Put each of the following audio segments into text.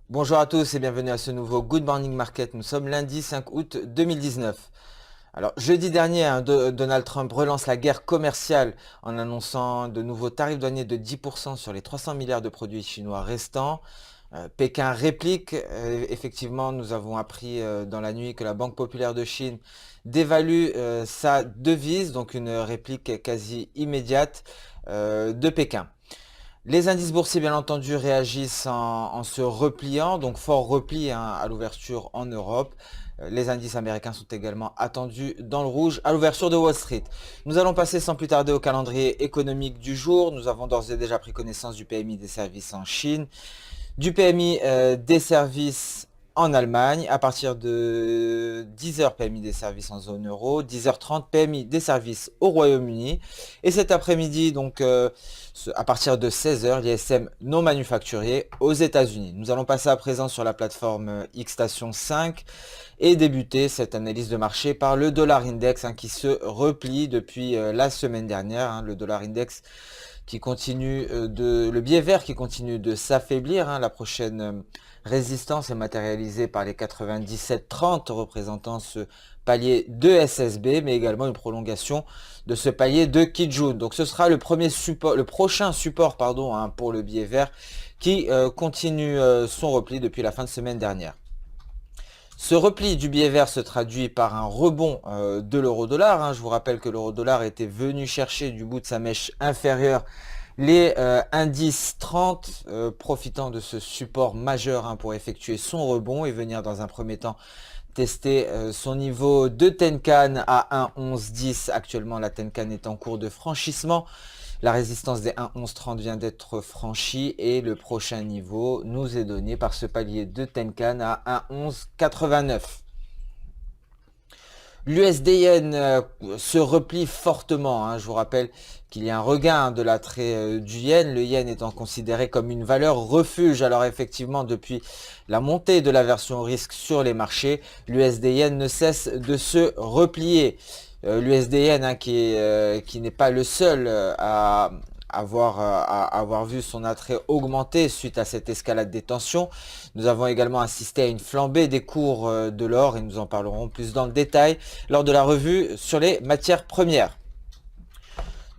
Bonjour à tous et bienvenue à ce nouveau Good Morning Market. Nous sommes lundi 5 août 2019. Alors, jeudi dernier, Donald Trump relance la guerre commerciale en annonçant de nouveaux tarifs douaniers de 10% sur les 300 milliards de produits chinois restants. Pékin réplique. Effectivement, nous avons appris dans la nuit que la Banque populaire de Chine dévalue sa devise, donc une réplique quasi immédiate de Pékin. Les indices boursiers, bien entendu, réagissent en se repliant, donc fort repli à l'ouverture en Europe. Les indices américains sont également attendus dans le rouge à l'ouverture de Wall Street. Nous allons passer sans plus tarder au calendrier économique du jour. Nous avons d'ores et déjà pris connaissance du PMI des services en Chine, du PMI des services en Allemagne, à partir de 10h PMI des services en zone euro, 10h30 PMI des services au Royaume-Uni, et cet après-midi, donc à partir de 16h, l'ISM non manufacturier aux États-Unis. Nous allons passer à présent sur la plateforme Xstation 5 et débuter cette analyse de marché par le dollar index qui se replie depuis la semaine dernière. Le dollar index qui continue le biais vert qui continue de s'affaiblir. La prochaine résistance est matérialisée par les 97,30 représentant ce palier de SSB, mais également une prolongation de ce palier de Kijun. Donc ce sera le prochain support pour le biais vert qui continue son repli depuis la fin de semaine dernière. Ce repli du biais vert se traduit par un rebond de l'euro-dollar. Je vous rappelle que l'euro-dollar était venu chercher du bout de sa mèche inférieure les indices 30, profitant de ce support majeur pour effectuer son rebond et venir dans un premier temps tester son niveau de Tenkan à 1,1110. Actuellement, la Tenkan est en cours de franchissement. La résistance des 1,1130 vient d'être franchie et le prochain niveau nous est donné par ce palier de Tenkan à 1,1189. L'USD-Yen se replie fortement. Je vous rappelle qu'il y a un regain de l'attrait du Yen, le Yen étant considéré comme une valeur refuge. Alors effectivement, depuis la montée de la version risque sur les marchés, l'USD-Yen ne cesse de se replier. L'USD-Yen qui n'est pas le seul à avoir vu son attrait augmenter suite à cette escalade des tensions. Nous avons également assisté à une flambée des cours de l'or et nous en parlerons plus dans le détail lors de la revue sur les matières premières.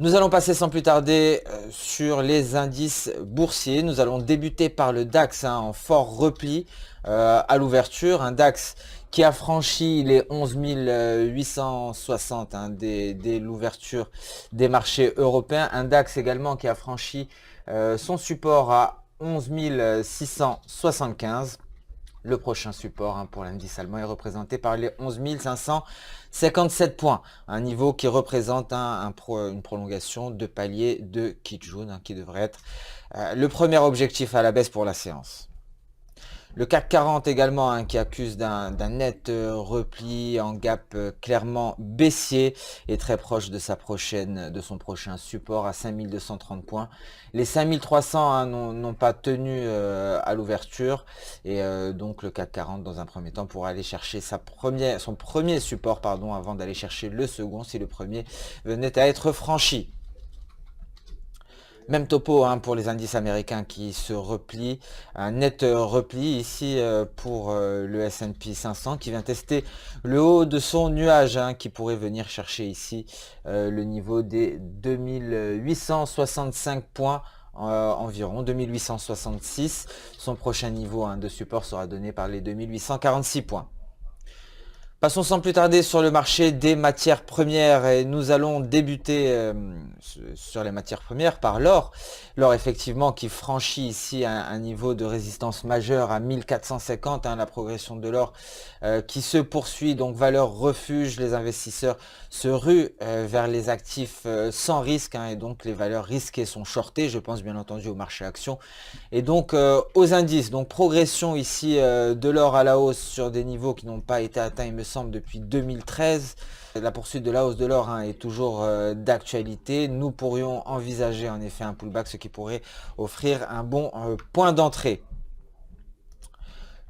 Nous allons passer sans plus tarder sur les indices boursiers. Nous allons débuter par le DAX en fort repli à l'ouverture. Un DAX qui a franchi les 11 860 dès l'ouverture des marchés européens. Un DAX également qui a franchi son support à 11 675. Le prochain support pour l'indice allemand est représenté par les 11 557 points, un niveau qui représente une prolongation de palier de Kijun qui devrait être le premier objectif à la baisse pour la séance. Le CAC 40 également qui accuse d'un net repli en gap clairement baissier et très proche de son prochain support à 5230 points. Les 5300 n'ont pas tenu à l'ouverture et donc le CAC 40 dans un premier temps pourra aller chercher son premier support avant d'aller chercher le second si le premier venait à être franchi. Même topo pour les indices américains qui se replient, un net repli ici pour le S&P 500 qui vient tester le haut de son nuage qui pourrait venir chercher ici le niveau des 2865 points environ, 2866. Son prochain niveau de support sera donné par les 2846 points. Passons sans plus tarder sur le marché des matières premières et nous allons débuter sur les matières premières par l'or. L'or effectivement qui franchit ici un niveau de résistance majeur à 1450, la progression de l'or qui se poursuit, donc valeur refuge, les investisseurs se ruent vers les actifs sans risque et donc les valeurs risquées sont shortées, je pense bien entendu au marché actions et donc aux indices. Donc progression ici de l'or à la hausse sur des niveaux qui n'ont pas été atteints, il me semble, depuis 2013. La poursuite de la hausse de l'or est toujours d'actualité. Nous pourrions envisager en effet un pullback, ce qui pourrait offrir un bon point d'entrée.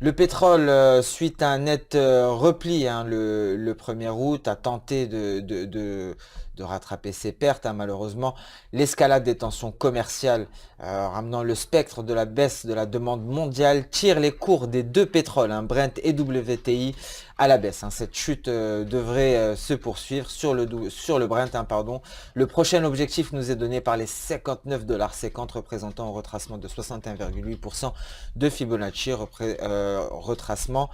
Le pétrole, suite à un net repli, hein, le 1er août, a tenté de rattraper ses pertes, hein, malheureusement. L'escalade des tensions commerciales, ramenant le spectre de la baisse de la demande mondiale, tire les cours des deux pétroles, hein, Brent et WTI, à la baisse, hein. Cette chute devrait se poursuivre sur le Brent, hein, pardon. Le prochain objectif nous est donné par les 59,50 $, représentant un retracement de 61,8% de Fibonacci, retracement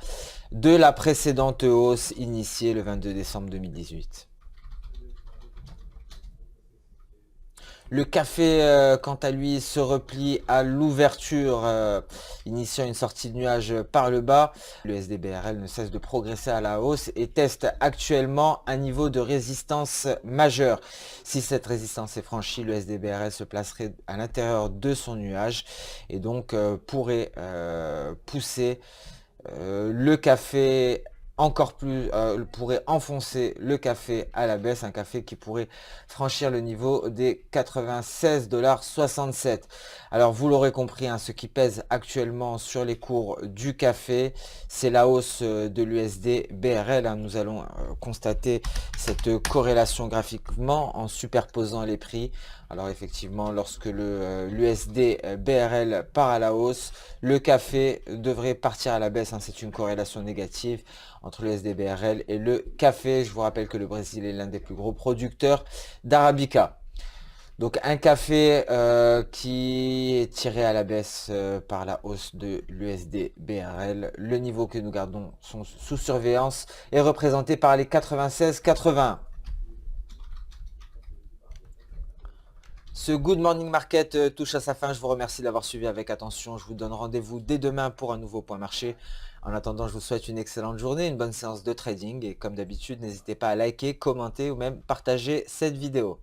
de la précédente hausse initiée le 22 décembre 2018. Le café, quant à lui, se replie à l'ouverture, initiant une sortie de nuage par le bas. Le SDBRL ne cesse de progresser à la hausse et teste actuellement un niveau de résistance majeur. Si cette résistance est franchie, le SDBRL se placerait à l'intérieur de son nuage et donc pourrait pousser le café encore plus, pourrait enfoncer le café à la baisse, un café qui pourrait franchir le niveau des 96,67 $. Alors vous l'aurez compris, hein, ce qui pèse actuellement sur les cours du café, c'est la hausse de l'USD BRL, hein. Nous allons constater cette corrélation graphiquement en superposant les prix. Alors effectivement, lorsque l'USD BRL part à la hausse, le café devrait partir à la baisse, hein. C'est une corrélation négative entre le SDBRL et le café. Je vous rappelle que le Brésil est l'un des plus gros producteurs d'Arabica. Donc un café qui est tiré à la baisse par la hausse de l'USD BRL. Le niveau que nous gardons sous surveillance est représenté par les 96,81. Ce Good Morning Market touche à sa fin. Je vous remercie d'avoir suivi avec attention. Je vous donne rendez-vous dès demain pour un nouveau point marché. En attendant, je vous souhaite une excellente journée, une bonne séance de trading. Et comme d'habitude, n'hésitez pas à liker, commenter ou même partager cette vidéo.